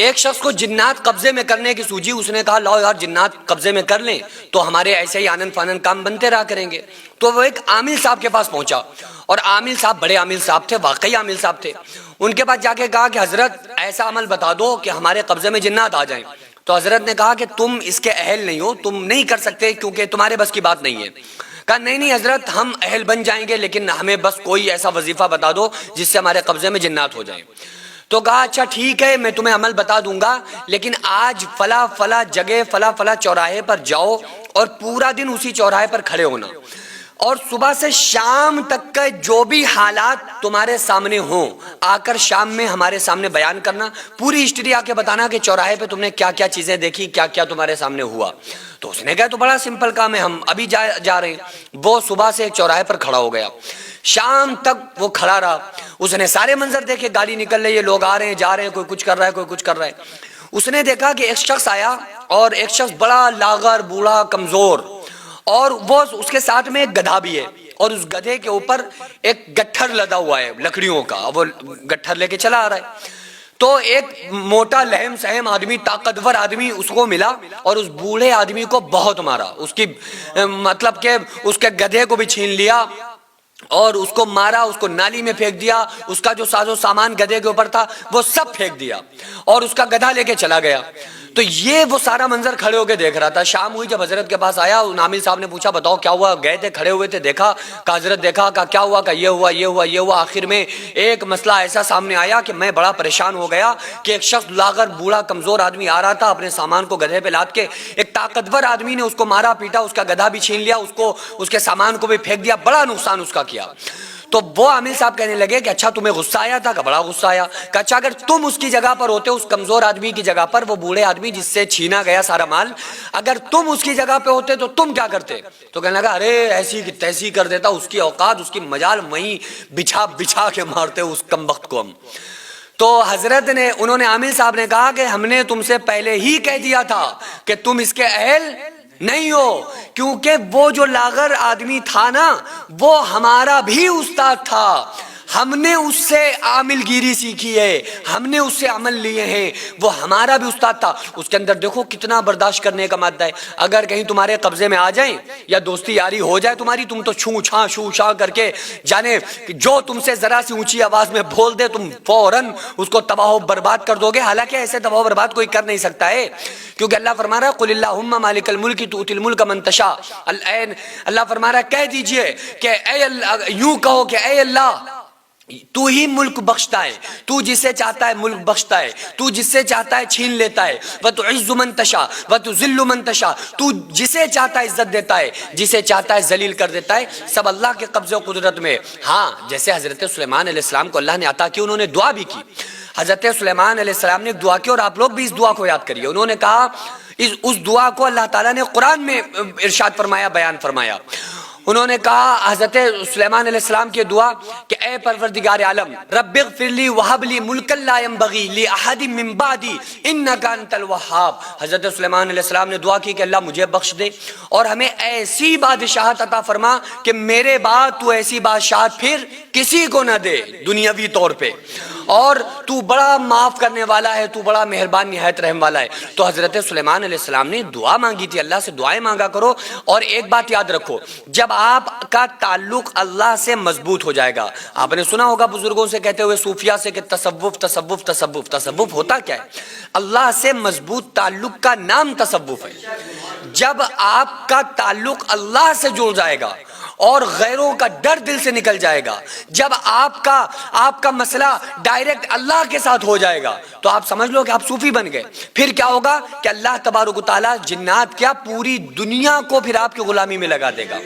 ایک شخص کو جنات قبضے میں کرنے کی سوجی، اس نے کہا لاؤ یار جنات قبضے میں کر لیں تو ہمارے ایسے ہی آنن فانن کام بنتے رہا کریں گے۔ تو وہ ایک عامل صاحب کے پاس پہنچا، اور عامل صاحب بڑے عامل صاحب تھے، واقعی عامل صاحب تھے۔ ان کے پاس جا کے کہا کہ حضرت ایسا عمل بتا دو کہ ہمارے قبضے میں جنات آ جائیں۔ تو حضرت نے کہا کہ تم اس کے اہل نہیں ہو، تم نہیں کر سکتے کیونکہ تمہارے بس کی بات نہیں ہے۔ کہا نہیں حضرت ہم اہل بن جائیں گے، لیکن ہمیں بس کوئی ایسا وظیفہ بتا دو جس سے ہمارے قبضے میں جنات ہو جائیں۔ تو کہا اچھا ٹھیک ہے میں تمہیں عمل بتا دوں گا، لیکن آج فلاں فلاں جگہ فلاں فلاں چوراہے پر جاؤ اور پورا دن اسی چوراہے پر کھڑے ہونا، اور صبح سے شام تک کا جو بھی حالات تمہارے سامنے ہوں آ کر شام میں ہمارے سامنے بیان کرنا، پوری ہسٹری آ کے بتانا کہ چوراہے پہ تم نے کیا کیا چیزیں دیکھی، کیا کیا تمہارے سامنے ہوا۔ تو اس نے کہا تو بڑا سمپل کام ہے، ہم ابھی جا رہے ہیں۔ وہ صبح سے ایک چوراہے پر کھڑا ہو گیا، شام تک وہ کھڑا رہا، اس نے سارے منظر دیکھے، گاڑی نکل رہی ہے، لوگ آ رہے ہیں جا رہے ہیں، کوئی کچھ کر رہا ہے کوئی کچھ کر رہا ہے۔ اس نے دیکھا کہ ایک شخص آیا، اور ایک شخص بڑا لاغر بوڑھا کمزور، اور وہ اس کے ساتھ میں ایک گدھا بھی ہے، اور اس گدھے کے اوپر ایک گٹھر لدا ہوا ہے لکڑیوں کا، وہ گٹھر لے کے چلا آ رہا ہے۔ تو ایک موٹا لہم سہم آدمی، طاقتور آدمی اس کو ملا، اور اس بوڑھے آدمی کو بہت مارا، اس کی مطلب کہ اس کے گدھے کو بھی چھین لیا اور اس کو مارا، اس کو نالی میں پھینک دیا، اس کا جو ساز و سامان گدھے کے اوپر تھا وہ سب پھینک دیا، اور اس کا گدھا لے کے چلا گیا۔ تو یہ وہ سارا منظر کھڑے ہو کے دیکھ رہا تھا۔ شام ہوئی جب حضرت کے پاس آیا، عامل صاحب نے پوچھا بتاؤ کیا ہوا؟ گئے تھے کھڑے ہوئے تھے، دیکھا کہ حضرت دیکھا کہ کیا ہوا؟ کہ یہ ہوا یہ ہوا یہ ہوا۔ آخر میں ایک مسئلہ ایسا سامنے آیا کہ میں بڑا پریشان ہو گیا کہ ایک شخص لاغر بوڑھا کمزور آدمی آ رہا تھا اپنے سامان کو گدھے پہ لاد کے، ایک طاقتور آدمی نے اس کو مارا پیٹا، اس کا گدھا بھی چھین لیا، اس کے سامان کو بھی پھینک دیا، بڑا نقصان اس کا کیا۔ تو وہ عامل صاحب کہنے لگے کہ اچھا تمہیں غصہ آیا تھا؟ کہ بڑا غصہ آیا۔ کہ اچھا اگر تم اس کی جگہ پر ہوتے، اس کمزور آدمی کی جگہ پر، وہ بوڑھے آدمی جس سے چھینا گیا سارا مال، اگر تم اس کی جگہ پہ ہوتے تو تم کیا کرتے؟ تو کہنے لگا ارے ایسی کی تیسی کر دیتا، اس کی اوقات اس کی مجال وہیں بچھا بچھا کے مارتے اس کم وقت کو ہم۔ تو حضرت نے انہوں نے عامل صاحب نے کہا کہ ہم نے تم سے پہلے ہی کہہ دیا تھا کہ تم اس کے اہل نہیں ہو، کیونکہ وہ جو لاغر آدمی تھا نا وہ ہمارا بھی استاد تھا، ہم نے اس سے عامل گیری سیکھی ہے، ہم نے اس سے عمل لیے ہیں، وہ ہمارا بھی استاد تھا۔ اس کے اندر دیکھو کتنا برداشت کرنے کا مادہ ہے۔ اگر کہیں تمہارے قبضے میں آ جائیں یا دوستی یاری ہو جائے تمہاری، تم تو چھو چھاں کر کے جانے جو تم سے ذرا سی اونچی آواز میں بول دے تم فوراً اس کو تباہ و برباد کر دو گے۔ حالانکہ ایسے تباہ و برباد کوئی کر نہیں سکتا ہے، کیونکہ اللہ فرما رہا ہے قل اللہم مالک الملک تؤتی الملک من تشاء۔ اللہ فرما رہا ہے کہہ دیجئے کہ اے اللہ، یوں کہو کہ اے اللہ تو ہی ملک بخشتا ہے، تو جسے چاہتا ہے ملک بخشتا ہے، تو جس سے چاہتا ہے چھین لیتا ہے، وَتُعِزُّ مَن تَشَاءُ وَتُذِلُّ مَن تَشَاءُ، تو جسے چاہتا ہے عزت دیتا ہے، جسے چاہتا ہے ذلیل کر دیتا ہے، سب اللہ کے قبضے و قدرت میں۔ ہاں جیسے حضرت سلیمان علیہ السلام کو اللہ نے عطا کی، انہوں نے دعا بھی کی۔ حضرت سلیمان علیہ السلام نے دعا کی، اور آپ لوگ بھی اس دعا کو یاد کریے۔ انہوں نے کہا اس دعا کو اللہ تعالیٰ نے قرآن میں ارشاد فرمایا، بیان فرمایا۔ انہوں نے کہا حضرت سلیمان علیہ السلام کی دعا کہ اے پروردگار عالم رب اغفر لی وہب لی ملکا لا ينبغی لأحد من بعدی انک انت الوہاب۔ حضرت سلیمان علیہ السلام نے دعا کی کہ اللہ مجھے بخش دے اور ہمیں ایسی بادشاہت عطا فرما کہ میرے بعد تو ایسی بادشاہت پھر کسی کو نہ دے دنیاوی طور پہ، اور تو بڑا معاف کرنے والا ہے، تو بڑا مہربان نہایت رحم والا ہے۔ تو حضرت سلیمان علیہ السلام نے دعا مانگی تھی، اللہ سے دعائیں مانگا کرو۔ اور ایک بات یاد رکھو، جب آپ کا تعلق اللہ سے مضبوط ہو جائے گا، آپ نے سنا ہوگا بزرگوں سے کہتے ہوئے صوفیاء سے کہ تصوف تصوف تصوف تصوف ہوتا کیا ہے؟ اللہ سے مضبوط تعلق کا نام تصوف ہے۔ جب آپ کا تعلق اللہ سے جڑ جائے گا اور غیروں کا ڈر دل سے نکل جائے گا، جب آپ کا مسئلہ ڈائریکٹ اللہ کے ساتھ ہو جائے گا، تو آپ سمجھ لو کہ آپ صوفی بن گئے۔ پھر کیا ہوگا کہ اللہ تبارک و تعالیٰ جنات کیا پوری دنیا کو پھر آپ کی غلامی میں لگا دے گا،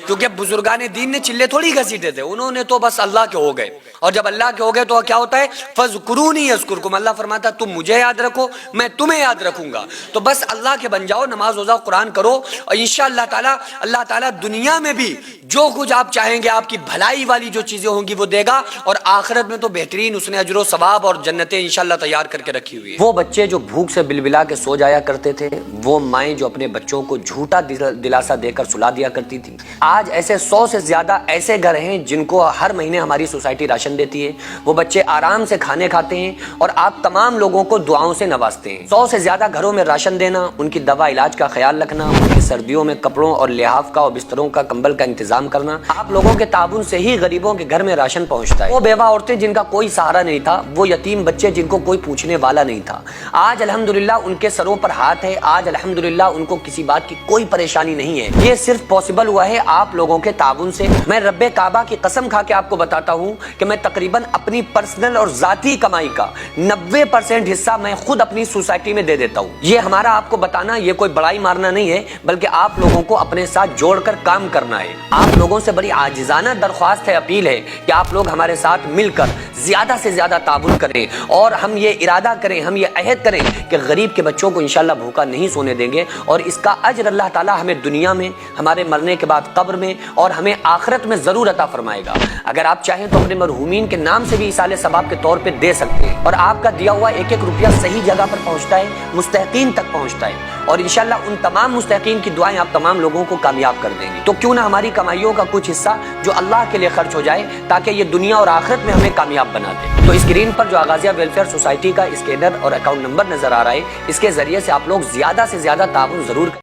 کیونکہ بزرگان دین نے چلے تھوڑی گھسیٹے تھے، انہوں نے تو بس اللہ کے ہو گئے، اور جب اللہ کے ہو گئے تو کیا ہوتا ہے فَاذْكُرُونِي يَذْكُرْكُمْ۔ اللہ فرماتا ہے تم مجھے یاد رکھو میں تمہیں یاد رکھوں گا۔ تو بس اللہ کے بن جاؤ، نماز روزہ قرآن کرو، اور انشاءاللہ تعالیٰ اللہ تعالیٰ دنیا میں بھی جو کچھ آپ چاہیں گے، آپ کی بھلائی والی جو چیزیں ہوں گی وہ دے گا، اور آخرت میں تو بہترین اس نے اجر و ثواب اور جنتیں انشاءاللہ تیار کر کے رکھی ہوئی ہیں۔ وہ بچے جو بھوک سے بلبلا کے سو جایا کرتے تھے، وہ مائیں جو اپنے بچوں کو جھوٹا دلاسا دے کر سلا دیا کرتی تھی، آج ایسے 100 سے زیادہ ایسے گھر ہیں جن کو ہر مہینے ہماری سوسائٹی راشن راشن دیتی ہے، وہ بچے آرام سے کھانے کھاتے ہیں اور آپ تمام لوگوں کو دعاؤں سے نوازتے ہیں۔ 100 سے زیادہ گھروں میں راشن دینا، ان کی دوا علاج کا خیال رکھنا، ان کی سردیوں میں کپڑوں اور لحاف کا اور بستروں کا کمبل کا انتظام کرنا، آپ لوگوں کے تعاون سے ہی غریبوں کے گھر میں راشن پہنچتا ہے۔ وہ بیوہ عورتیں جن کا کوئی سہارا نہیں تھا، وہ یتیم بچے جن کو کوئی پوچھنے والا نہیں تھا، آج الحمدللہ ان کے سروں پر ہاتھ ہے، آج الحمدللہ ان کو کسی بات کی کوئی پریشانی نہیں ہے۔ یہ صرف پاسبل ہوا ہے آپ لوگوں کے تعاون سے۔ میں رب کعبہ کی قسم کھا کے آپ کو بتاتا ہوں کہ میں تقریباً اپنی پرسنل اور ذاتی کمائی کا 90% حصہ میں خود اپنی سوسائٹی میں دے دیتا ہوں۔ یہ ہمارا آپ کو بتانا یہ کوئی بڑائی مارنا نہیں ہے، بلکہ آپ لوگوں کو اپنے ساتھ جوڑ کر کام کرنا ہے۔ آپ لوگوں سے بڑی عاجزانہ درخواست ہے، اپیل ہے کہ آپ لوگ ہمارے ساتھ مل کر زیادہ سے زیادہ تعاون کریں اور ہم یہ ارادہ کریں، ہم یہ عہد کریں کہ غریب کے بچوں کو انشاءاللہ بھوکا نہیں سونے دیں گے، اور اس کا اجر اللہ تعالی ہمیں دنیا میں، ہمارے مرنے کے بعد قبر میں اور ہمیں آخرت میں ضرور عطا فرمائے گا۔ اگر آپ چاہیں تو اپنے مرحومین کے نام سے بھی ایصال ثواب کے طور پہ دے سکتے ہیں، اور آپ کا دیا ہوا ایک ایک روپیہ صحیح جگہ پر پہنچتا ہے، مستحقین تک پہنچتا ہے، اور انشاءاللہ ان تمام مستحقین کی دعائیں آپ تمام لوگوں کو کامیاب کر دیں گے۔ تو کیوں نہ ہماری کمائیوں کا کچھ حصہ جو اللہ کے لیے خرچ ہو جائے، تاکہ یہ دنیا اور آخرت میں ہمیں کامیاب بنا دے۔ تو اسکرین پر جو آغازیہ ویلفیئر سوسائٹی کا اسکینر اور اکاؤنٹ نمبر نظر آ رہا ہے، اس کے ذریعے سے آپ لوگ زیادہ سے زیادہ تعاون ضرور کریں۔